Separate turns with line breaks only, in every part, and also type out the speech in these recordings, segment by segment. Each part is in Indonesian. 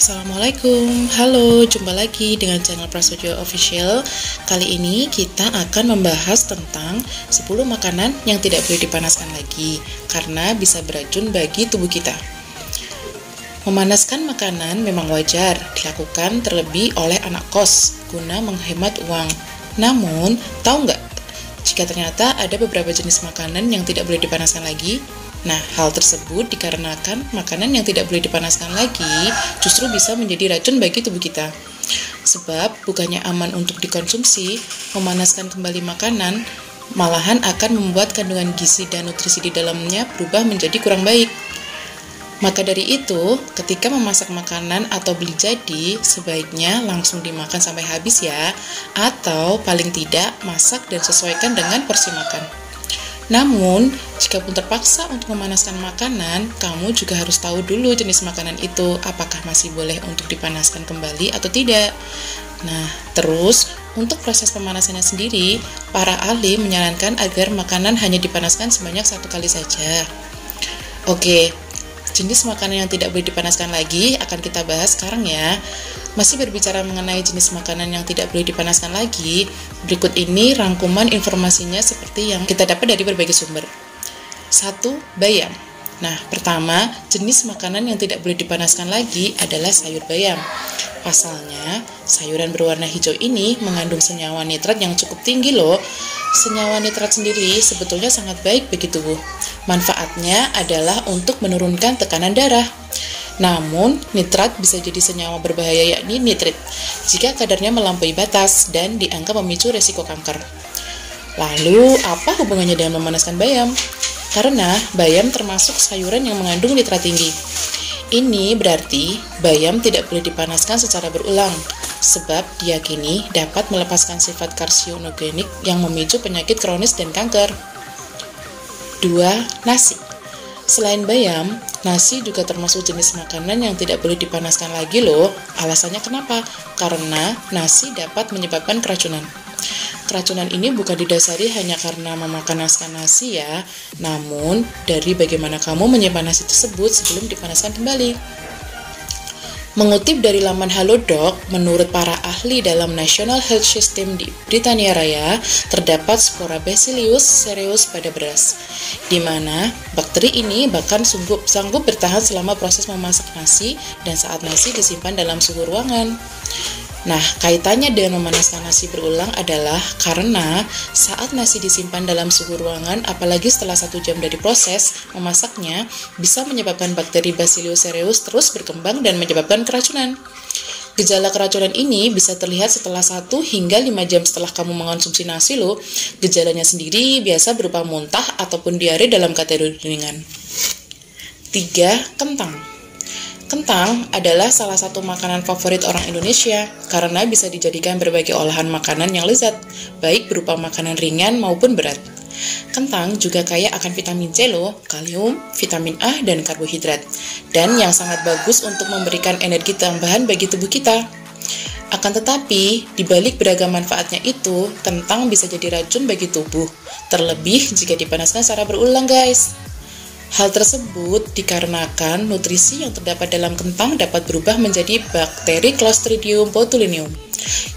Assalamualaikum, halo, jumpa lagi dengan channel Prasojo Official. Kali ini kita akan membahas tentang 10 makanan yang tidak boleh dipanaskan lagi karena bisa beracun bagi tubuh kita. Memanaskan makanan memang wajar dilakukan terlebih oleh anak kos guna menghemat uang. Namun, tahu nggak jika ternyata ada beberapa jenis makanan yang tidak boleh dipanaskan lagi? Nah, hal tersebut dikarenakan makanan yang tidak boleh dipanaskan lagi justru bisa menjadi racun bagi tubuh kita. Sebab bukannya aman untuk dikonsumsi, memanaskan kembali makanan malahan akan membuat kandungan gizi dan nutrisi di dalamnya berubah menjadi kurang baik. Maka dari itu, ketika memasak makanan atau beli jadi, sebaiknya langsung dimakan sampai habis ya, atau paling tidak masak dan sesuaikan dengan porsi makan. Namun, jika pun terpaksa untuk memanaskan makanan, kamu juga harus tahu dulu jenis makanan itu, apakah masih boleh untuk dipanaskan kembali atau tidak. Nah, terus untuk proses pemanasannya sendiri, para ahli menyarankan agar makanan hanya dipanaskan sebanyak 1 kali saja. Oke, jenis makanan yang tidak boleh dipanaskan lagi akan kita bahas sekarang ya. Masih berbicara mengenai jenis makanan yang tidak boleh dipanaskan lagi, berikut ini rangkuman informasinya seperti yang kita dapat dari berbagai sumber. 1. Bayam. Nah, pertama, jenis makanan yang tidak boleh dipanaskan lagi adalah sayur bayam. Pasalnya, sayuran berwarna hijau ini mengandung senyawa nitrat yang cukup tinggi loh. Senyawa nitrat sendiri sebetulnya sangat baik bagi tubuh. Manfaatnya adalah untuk menurunkan tekanan darah. Namun, nitrat bisa jadi senyawa berbahaya yakni nitrit jika kadarnya melampaui batas dan dianggap memicu resiko kanker. Lalu, apa hubungannya dengan memanaskan bayam? Karena bayam termasuk sayuran yang mengandung nitrat tinggi. Ini berarti bayam tidak boleh dipanaskan secara berulang, sebab diyakini dapat melepaskan sifat karsinogenik yang memicu penyakit kronis dan kanker. 2. Nasi. Selain bayam, nasi juga termasuk jenis makanan yang tidak boleh dipanaskan lagi loh. Alasannya kenapa? Karena nasi dapat menyebabkan keracunan. Keracunan ini bukan didasari hanya karena memanaskan nasi ya, namun dari bagaimana kamu menyimpan nasi tersebut sebelum dipanaskan kembali. Mengutip dari laman Halodoc, menurut para ahli dalam National Health System di Britania Raya, terdapat spora Bacillus cereus pada beras, di mana bakteri ini bahkan sanggup bertahan selama proses memasak nasi dan saat nasi disimpan dalam suhu ruangan. Nah, kaitannya dengan memanaskan nasi berulang adalah karena saat nasi disimpan dalam suhu ruangan, apalagi setelah 1 jam dari proses memasaknya, bisa menyebabkan bakteri Bacillus cereus terus berkembang dan menyebabkan keracunan. Gejala keracunan ini bisa terlihat setelah 1 hingga 5 jam setelah kamu mengonsumsi nasi loh. Gejalanya sendiri biasa berupa muntah ataupun diare dalam kategori ringan. 3. Kentang. Kentang adalah salah satu makanan favorit orang Indonesia karena bisa dijadikan berbagai olahan makanan yang lezat, baik berupa makanan ringan maupun berat. Kentang juga kaya akan vitamin C loh, kalium, vitamin A, dan karbohidrat, dan yang sangat bagus untuk memberikan energi tambahan bagi tubuh kita. Akan tetapi, di balik beragam manfaatnya itu, kentang bisa jadi racun bagi tubuh, terlebih jika dipanaskan secara berulang guys. Hal tersebut dikarenakan nutrisi yang terdapat dalam kentang dapat berubah menjadi bakteri Clostridium botulinum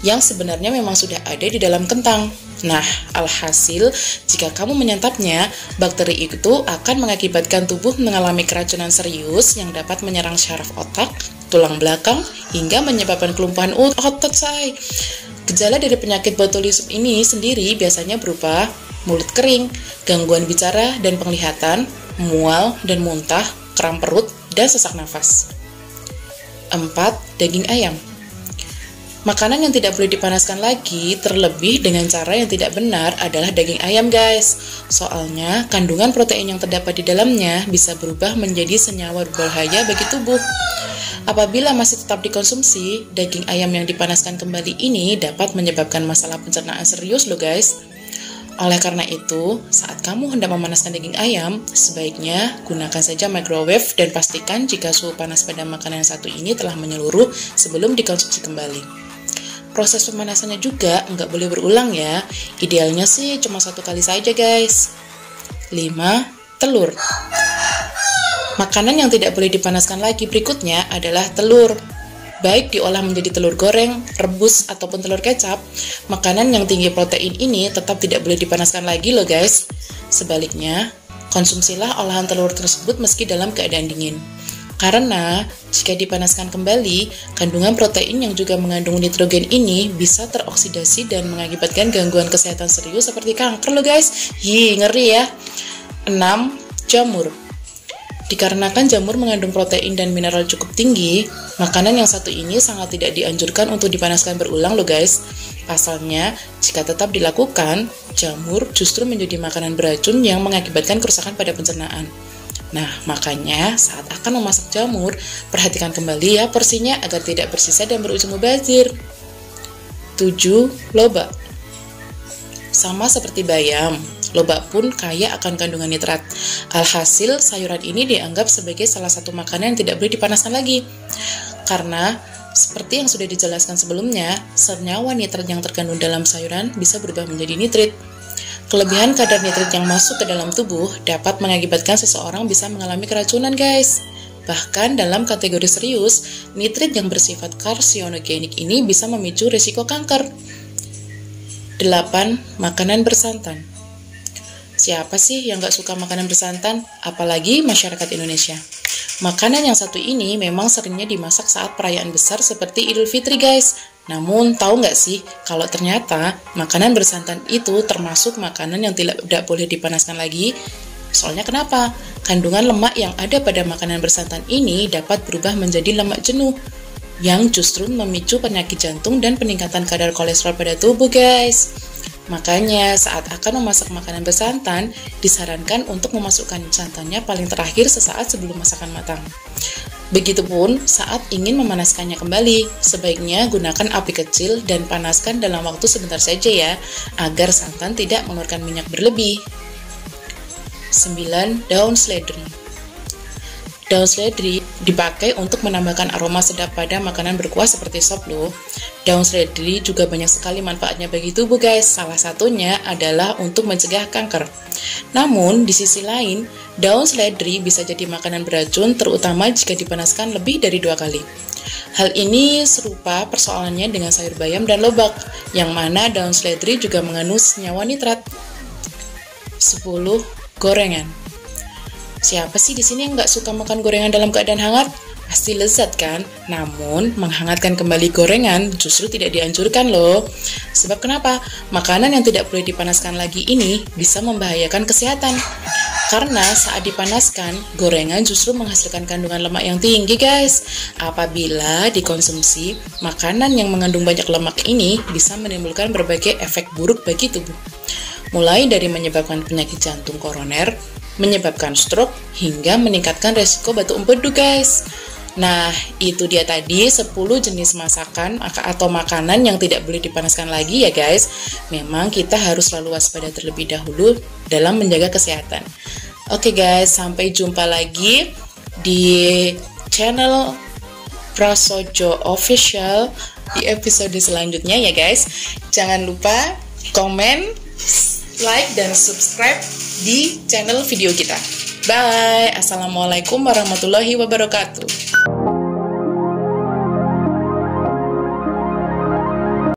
yang sebenarnya memang sudah ada di dalam kentang. Nah, alhasil, jika kamu menyantapnya, bakteri itu akan mengakibatkan tubuh mengalami keracunan serius yang dapat menyerang syaraf otak, tulang belakang, hingga menyebabkan kelumpuhan otot say. Gejala dari penyakit botulism ini sendiri biasanya berupa mulut kering, gangguan bicara dan penglihatan, mual dan muntah, kram perut, dan sesak nafas. 4. Daging ayam. Makanan yang tidak boleh dipanaskan lagi, terlebih dengan cara yang tidak benar, adalah daging ayam guys. Soalnya, kandungan protein yang terdapat di dalamnya bisa berubah menjadi senyawa berbahaya bagi tubuh. Apabila masih tetap dikonsumsi, daging ayam yang dipanaskan kembali ini dapat menyebabkan masalah pencernaan serius loh guys. Oleh karena itu, saat kamu hendak memanaskan daging ayam, sebaiknya gunakan saja microwave dan pastikan jika suhu panas pada makanan yang satu ini telah menyeluruh sebelum dikonsumsi kembali. Proses pemanasannya juga nggak boleh berulang ya, idealnya sih cuma 1 kali saja guys. 5. Telur. Makanan yang tidak boleh dipanaskan lagi berikutnya adalah telur. baik diolah menjadi telur goreng, rebus, ataupun telur kecap, makanan yang tinggi protein ini tetap tidak boleh dipanaskan lagi loh guys. Sebaliknya, konsumsilah olahan telur tersebut meski dalam keadaan dingin. Karena jika dipanaskan kembali, kandungan protein yang juga mengandung nitrogen ini bisa teroksidasi dan mengakibatkan gangguan kesehatan serius seperti kanker loh guys. Ngeri ya. 6. Jamur. Dikarenakan jamur mengandung protein dan mineral cukup tinggi, makanan yang satu ini sangat tidak dianjurkan untuk dipanaskan berulang loh guys. Pasalnya, jika tetap dilakukan, jamur justru menjadi makanan beracun yang mengakibatkan kerusakan pada pencernaan. Nah, makanya saat akan memasak jamur, perhatikan kembali ya porsinya agar tidak bersisa dan berujung mubazir. 7. Lobak. Sama seperti bayam, lobak pun kaya akan kandungan nitrat. Alhasil, sayuran ini dianggap sebagai salah satu makanan yang tidak boleh dipanaskan lagi. Karena, seperti yang sudah dijelaskan sebelumnya, senyawa nitrat yang terkandung dalam sayuran bisa berubah menjadi nitrit. Kelebihan kadar nitrit yang masuk ke dalam tubuh dapat mengakibatkan seseorang bisa mengalami keracunan guys. Bahkan dalam kategori serius, nitrit yang bersifat karsinogenik ini bisa memicu risiko kanker. 8. Makanan bersantan. Siapa sih yang gak suka makanan bersantan? Apalagi masyarakat Indonesia. Makanan yang satu ini memang seringnya dimasak saat perayaan besar seperti Idul Fitri guys. Namun tahu nggak sih kalau ternyata makanan bersantan itu termasuk makanan yang tidak boleh dipanaskan lagi? Soalnya kenapa? Kandungan lemak yang ada pada makanan bersantan ini dapat berubah menjadi lemak jenuh yang justru memicu penyakit jantung dan peningkatan kadar kolesterol pada tubuh guys. Makanya saat akan memasak makanan bersantan, disarankan untuk memasukkan santannya paling terakhir sesaat sebelum masakan matang. Begitupun saat ingin memanaskannya kembali, sebaiknya gunakan api kecil dan panaskan dalam waktu sebentar saja ya, agar santan tidak mengeluarkan minyak berlebih. 9. Daun seledri. Daun seledri dipakai untuk menambahkan aroma sedap pada makanan berkuah seperti sop loh. Daun seledri juga banyak sekali manfaatnya bagi tubuh guys. Salah satunya adalah untuk mencegah kanker. Namun, di sisi lain, daun seledri bisa jadi makanan beracun terutama jika dipanaskan lebih dari 2 kali. Hal ini serupa persoalannya dengan sayur bayam dan lobak, yang mana daun seledri juga mengandung senyawa nitrat. 10. Gorengan. Siapa sih di sini yang nggak suka makan gorengan dalam keadaan hangat? Pasti lezat kan? Namun, menghangatkan kembali gorengan justru tidak dianjurkan loh. Sebab kenapa? Makanan yang tidak boleh dipanaskan lagi ini bisa membahayakan kesehatan. Karena saat dipanaskan, gorengan justru menghasilkan kandungan lemak yang tinggi guys. Apabila dikonsumsi, makanan yang mengandung banyak lemak ini bisa menimbulkan berbagai efek buruk bagi tubuh. Mulai dari menyebabkan penyakit jantung koroner, menyebabkan stroke, hingga meningkatkan resiko batu empedu guys. Nah, itu dia tadi 10 jenis masakan atau makanan yang tidak boleh dipanaskan lagi ya guys. Memang kita harus selalu waspada terlebih dahulu dalam menjaga kesehatan. Oke guys, sampai jumpa lagi di channel Prasojo Official di episode selanjutnya ya guys. Jangan lupa komen, like, dan subscribe di channel video kita. Bye. Assalamualaikum warahmatullahi wabarakatuh.